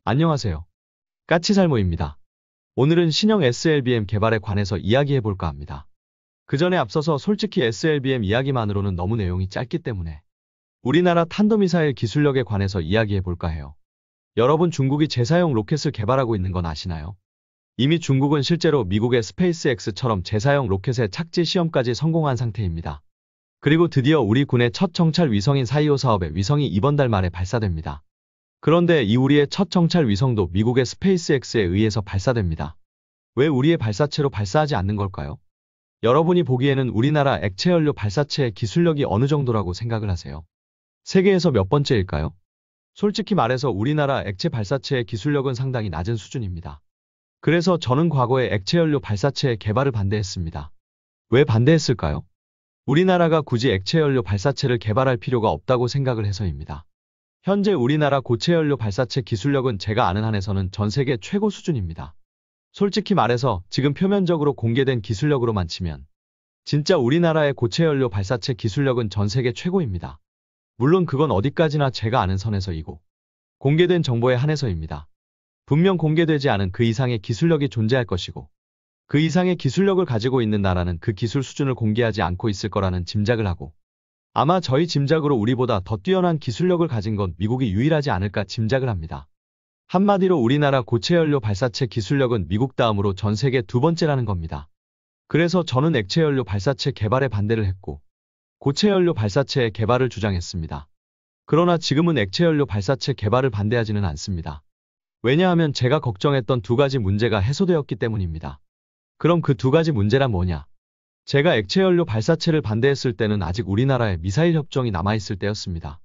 안녕하세요. 까치살모입니다. 오늘은 신형 SLBM 개발에 관해서 이야기해볼까 합니다. 그 전에 앞서서 솔직히 SLBM 이야기만으로는 너무 내용이 짧기 때문에 우리나라 탄도미사일 기술력에 관해서 이야기해볼까 해요. 여러분, 중국이 제사용 로켓을 개발하고 있는 건 아시나요? 이미 중국은 실제로 미국의 스페이스X처럼 제사용 로켓의 착지 시험까지 성공한 상태입니다. 그리고 드디어 우리 군의 첫 정찰 위성인 425 사업의 위성이 이번 달 말에 발사됩니다. 그런데 이 우리의 첫 정찰 위성도 미국의 스페이스X에 의해서 발사됩니다. 왜 우리의 발사체로 발사하지 않는 걸까요? 여러분이 보기에는 우리나라 액체연료 발사체의 기술력이 어느 정도라고 생각을 하세요? 세계에서 몇 번째일까요? 솔직히 말해서 우리나라 액체 발사체의 기술력은 상당히 낮은 수준입니다. 그래서 저는 과거에 액체연료 발사체의 개발을 반대했습니다. 왜 반대했을까요? 우리나라가 굳이 액체연료 발사체를 개발할 필요가 없다고 생각을 해서입니다. 현재 우리나라 고체연료 발사체 기술력은 제가 아는 한에서는 전 세계 최고 수준입니다. 솔직히 말해서 지금 표면적으로 공개된 기술력으로만 치면 진짜 우리나라의 고체연료 발사체 기술력은 전 세계 최고입니다. 물론 그건 어디까지나 제가 아는 선에서이고 공개된 정보에 한해서입니다. 분명 공개되지 않은 그 이상의 기술력이 존재할 것이고 그 이상의 기술력을 가지고 있는 나라는 그 기술 수준을 공개하지 않고 있을 거라는 짐작을 하고 아마 저희 짐작으로 우리보다 더 뛰어난 기술력을 가진 건 미국이 유일하지 않을까 짐작을 합니다. 한마디로 우리나라 고체연료 발사체 기술력은 미국 다음으로 전 세계 두 번째라는 겁니다. 그래서 저는 액체연료 발사체 개발에 반대를 했고 고체연료 발사체의 개발을 주장했습니다. 그러나 지금은 액체연료 발사체 개발을 반대하지는 않습니다. 왜냐하면 제가 걱정했던 두 가지 문제가 해소되었기 때문입니다. 그럼 그 두 가지 문제란 뭐냐? 제가 액체연료 발사체를 반대했을 때는 아직 우리나라에 미사일 협정이 남아있을 때였습니다.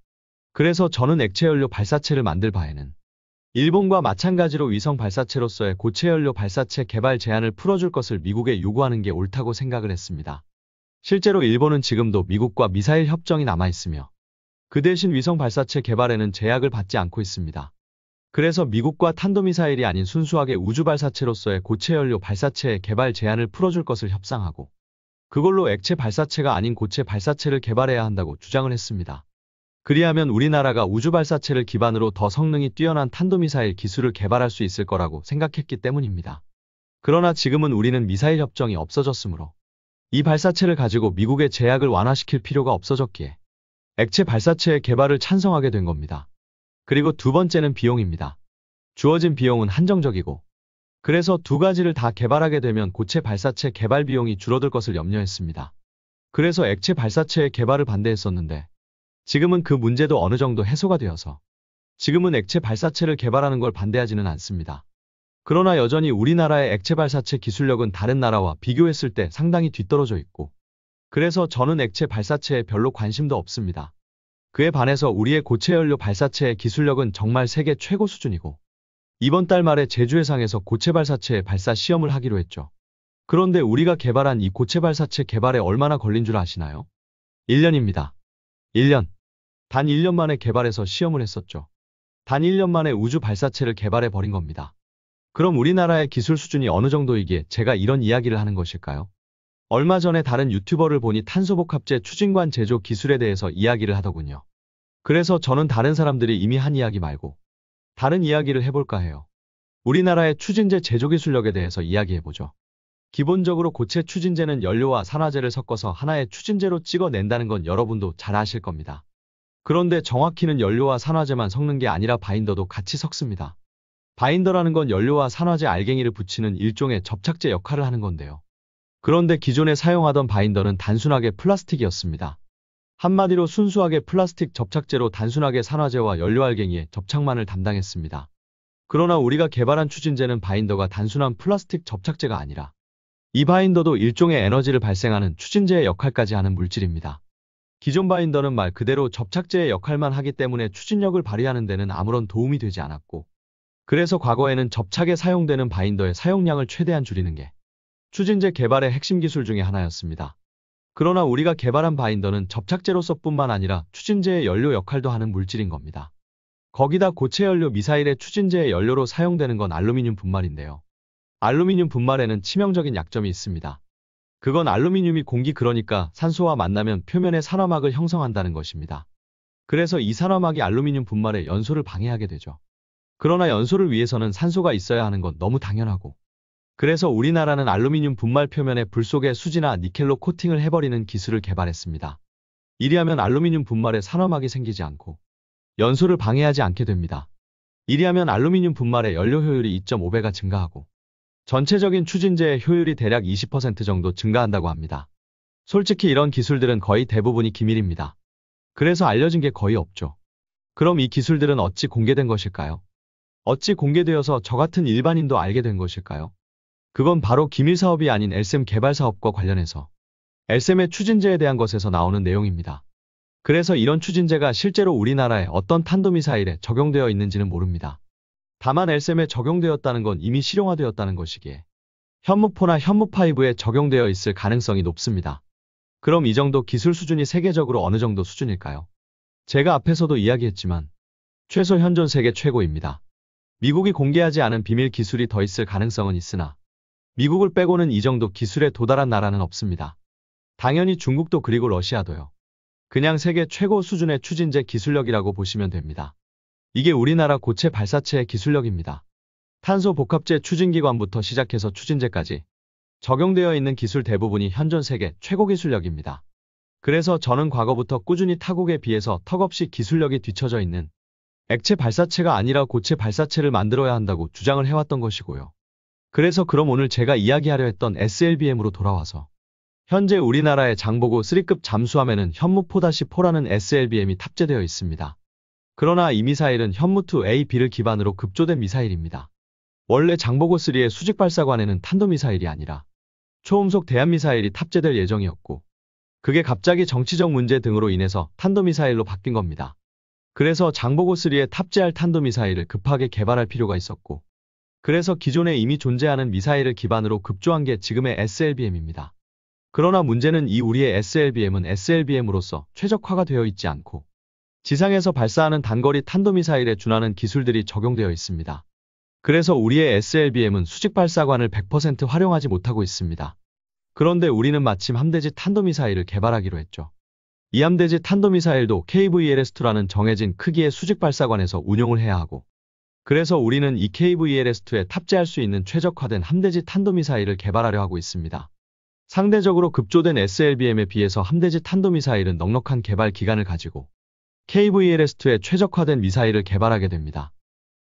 그래서 저는 액체연료 발사체를 만들 바에는 일본과 마찬가지로 위성 발사체로서의 고체연료 발사체 개발 제한을 풀어줄 것을 미국에 요구하는 게 옳다고 생각을 했습니다. 실제로 일본은 지금도 미국과 미사일 협정이 남아있으며 그 대신 위성 발사체 개발에는 제약을 받지 않고 있습니다. 그래서 미국과 탄도미사일이 아닌 순수하게 우주 발사체로서의 고체연료 발사체의 개발 제한을 풀어줄 것을 협상하고 그걸로 액체 발사체가 아닌 고체 발사체를 개발해야 한다고 주장을 했습니다. 그리하면 우리나라가 우주 발사체를 기반으로 더 성능이 뛰어난 탄도미사일 기술을 개발할 수 있을 거라고 생각했기 때문입니다. 그러나 지금은 우리는 미사일 협정이 없어졌으므로 이 발사체를 가지고 미국의 제약을 완화시킬 필요가 없어졌기에 액체 발사체의 개발을 찬성하게 된 겁니다. 그리고 두 번째는 비용입니다. 주어진 비용은 한정적이고 그래서 두 가지를 다 개발하게 되면 고체 발사체 개발 비용이 줄어들 것을 염려했습니다. 그래서 액체 발사체의 개발을 반대했었는데 지금은 그 문제도 어느 정도 해소가 되어서 지금은 액체 발사체를 개발하는 걸 반대하지는 않습니다. 그러나 여전히 우리나라의 액체 발사체 기술력은 다른 나라와 비교했을 때 상당히 뒤떨어져 있고 그래서 저는 액체 발사체에 별로 관심도 없습니다. 그에 반해서 우리의 고체연료 발사체의 기술력은 정말 세계 최고 수준이고 이번 달 말에 제주해상에서 고체 발사체의 발사 시험을 하기로 했죠. 그런데 우리가 개발한 이 고체 발사체 개발에 얼마나 걸린 줄 아시나요? 1년입니다. 1년. 단 1년 만에 개발해서 시험을 했었죠. 단 1년 만에 우주 발사체를 개발해 버린 겁니다. 그럼 우리나라의 기술 수준이 어느 정도이기에 제가 이런 이야기를 하는 것일까요? 얼마 전에 다른 유튜버를 보니 탄소복합재 추진관 제조 기술에 대해서 이야기를 하더군요. 그래서 저는 다른 사람들이 이미 한 이야기 말고 다른 이야기를 해볼까 해요. 우리나라의 추진제 제조 기술력에 대해서 이야기해보죠. 기본적으로 고체 추진제는 연료와 산화제를 섞어서 하나의 추진제로 찍어낸다는 건 여러분도 잘 아실 겁니다. 그런데 정확히는 연료와 산화제만 섞는 게 아니라 바인더도 같이 섞습니다. 바인더라는 건 연료와 산화제 알갱이를 붙이는 일종의 접착제 역할을 하는 건데요. 그런데 기존에 사용하던 바인더는 단순하게 플라스틱이었습니다. 한마디로 순수하게 플라스틱 접착제로 단순하게 산화제와 연료알갱이의 접착만을 담당했습니다. 그러나 우리가 개발한 추진제는 바인더가 단순한 플라스틱 접착제가 아니라 이 바인더도 일종의 에너지를 발생하는 추진제의 역할까지 하는 물질입니다. 기존 바인더는 말 그대로 접착제의 역할만 하기 때문에 추진력을 발휘하는 데는 아무런 도움이 되지 않았고 그래서 과거에는 접착에 사용되는 바인더의 사용량을 최대한 줄이는 게 추진제 개발의 핵심 기술 중에 하나였습니다. 그러나 우리가 개발한 바인더는 접착제로서뿐만 아니라 추진제의 연료 역할도 하는 물질인 겁니다. 거기다 고체연료 미사일의 추진제의 연료로 사용되는 건 알루미늄 분말인데요. 알루미늄 분말에는 치명적인 약점이 있습니다. 그건 알루미늄이 공기 그러니까 산소와 만나면 표면에 산화막을 형성한다는 것입니다. 그래서 이 산화막이 알루미늄 분말의 연소를 방해하게 되죠. 그러나 연소를 위해서는 산소가 있어야 하는 건 너무 당연하고. 그래서 우리나라는 알루미늄 분말 표면에 불 속에 수지나 니켈로 코팅을 해버리는 기술을 개발했습니다. 이리하면 알루미늄 분말에 산화막이 생기지 않고 연소를 방해하지 않게 됩니다. 이리하면 알루미늄 분말의 연료 효율이 2.5배가 증가하고 전체적인 추진제의 효율이 대략 20% 정도 증가한다고 합니다. 솔직히 이런 기술들은 거의 대부분이 기밀입니다. 그래서 알려진 게 거의 없죠. 그럼 이 기술들은 어찌 공개된 것일까요? 어찌 공개되어서 저 같은 일반인도 알게 된 것일까요? 그건 바로 기밀 사업이 아닌 LSAM 개발 사업과 관련해서 LSAM의 추진제에 대한 것에서 나오는 내용입니다. 그래서 이런 추진제가 실제로 우리나라에 어떤 탄도미사일에 적용되어 있는지는 모릅니다. 다만 LSAM에 적용되었다는 건 이미 실용화되었다는 것이기에 현무4나 현무5에 적용되어 있을 가능성이 높습니다. 그럼 이 정도 기술 수준이 세계적으로 어느 정도 수준일까요? 제가 앞에서도 이야기했지만 최소 현존 세계 최고입니다. 미국이 공개하지 않은 비밀 기술이 더 있을 가능성은 있으나 미국을 빼고는 이 정도 기술에 도달한 나라는 없습니다. 당연히 중국도 그리고 러시아도요. 그냥 세계 최고 수준의 추진제 기술력이라고 보시면 됩니다. 이게 우리나라 고체 발사체의 기술력입니다. 탄소 복합제 추진기관부터 시작해서 추진제까지 적용되어 있는 기술 대부분이 현존 세계 최고 기술력입니다. 그래서 저는 과거부터 꾸준히 타국에 비해서 턱없이 기술력이 뒤처져 있는 액체 발사체가 아니라 고체 발사체를 만들어야 한다고 주장을 해왔던 것이고요. 그래서 그럼 오늘 제가 이야기하려 했던 SLBM으로 돌아와서 현재 우리나라의 장보고 3급 잠수함에는 현무4-4라는 SLBM이 탑재되어 있습니다. 그러나 이 미사일은 현무2A-B를 기반으로 급조된 미사일입니다. 원래 장보고 3의 수직발사관에는 탄도미사일이 아니라 초음속 대한미사일이 탑재될 예정이었고 그게 갑자기 정치적 문제 등으로 인해서 탄도미사일로 바뀐 겁니다. 그래서 장보고 3에 탑재할 탄도미사일을 급하게 개발할 필요가 있었고 그래서 기존에 이미 존재하는 미사일을 기반으로 급조한 게 지금의 SLBM입니다. 그러나 문제는 이 우리의 SLBM은 SLBM으로서 최적화가 되어 있지 않고 지상에서 발사하는 단거리 탄도미사일에 준하는 기술들이 적용되어 있습니다. 그래서 우리의 SLBM은 수직발사관을 100% 활용하지 못하고 있습니다. 그런데 우리는 마침 함대지 탄도미사일을 개발하기로 했죠. 이 함대지 탄도미사일도 KVLS-2라는 정해진 크기의 수직발사관에서 운용을 해야 하고 그래서 우리는 이 KVLS-2에 탑재할 수 있는 최적화된 함대지 탄도미사일을 개발하려 하고 있습니다. 상대적으로 급조된 SLBM에 비해서 함대지 탄도미사일은 넉넉한 개발 기간을 가지고 KVLS-2에 최적화된 미사일을 개발하게 됩니다.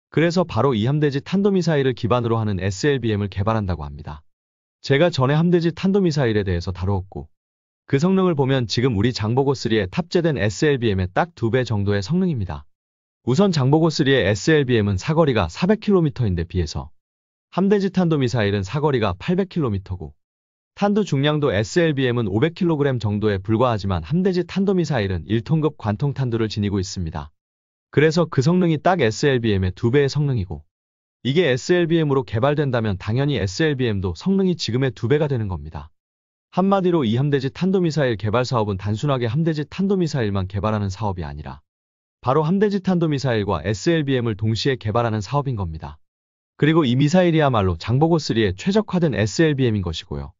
그래서 바로 이 함대지 탄도미사일을 기반으로 하는 SLBM을 개발한다고 합니다. 제가 전에 함대지 탄도미사일에 대해서 다루었고 그 성능을 보면 지금 우리 장보고 3에 탑재된 SLBM의 딱 2배 정도의 성능입니다. 우선 장보고 3의 SLBM은 사거리가 400km인데 비해서 함대지 탄도미사일은 사거리가 800km고 탄두 중량도 SLBM은 500kg 정도에 불과하지만 함대지 탄도미사일은 1톤급 관통 탄두를 지니고 있습니다. 그래서 그 성능이 딱 SLBM의 2배의 성능이고 이게 SLBM으로 개발된다면 당연히 SLBM도 성능이 지금의 2배가 되는 겁니다. 한마디로 이 함대지 탄도미사일 개발 사업은 단순하게 함대지 탄도미사일만 개발하는 사업이 아니라 바로 함대지 탄도미사일과 SLBM을 동시에 개발하는 사업인 겁니다. 그리고 이 미사일이야말로 장보고 3의 최적화된 SLBM인 것이고요.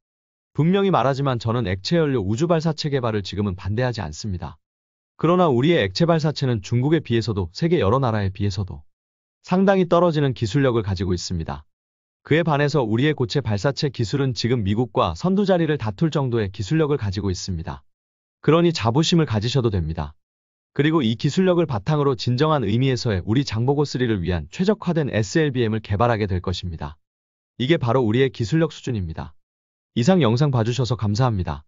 분명히 말하지만 저는 액체연료 우주발사체 개발을 지금은 반대하지 않습니다. 그러나 우리의 액체 발사체는 중국에 비해서도 세계 여러 나라에 비해서도 상당히 떨어지는 기술력을 가지고 있습니다. 그에 반해서 우리의 고체 발사체 기술은 지금 미국과 선두자리를 다툴 정도의 기술력을 가지고 있습니다. 그러니 자부심을 가지셔도 됩니다. 그리고 이 기술력을 바탕으로 진정한 의미에서의 우리 장보고 3를 위한 최적화된 SLBM을 개발하게 될 것입니다. 이게 바로 우리의 기술력 수준입니다. 이상 영상 봐주셔서 감사합니다.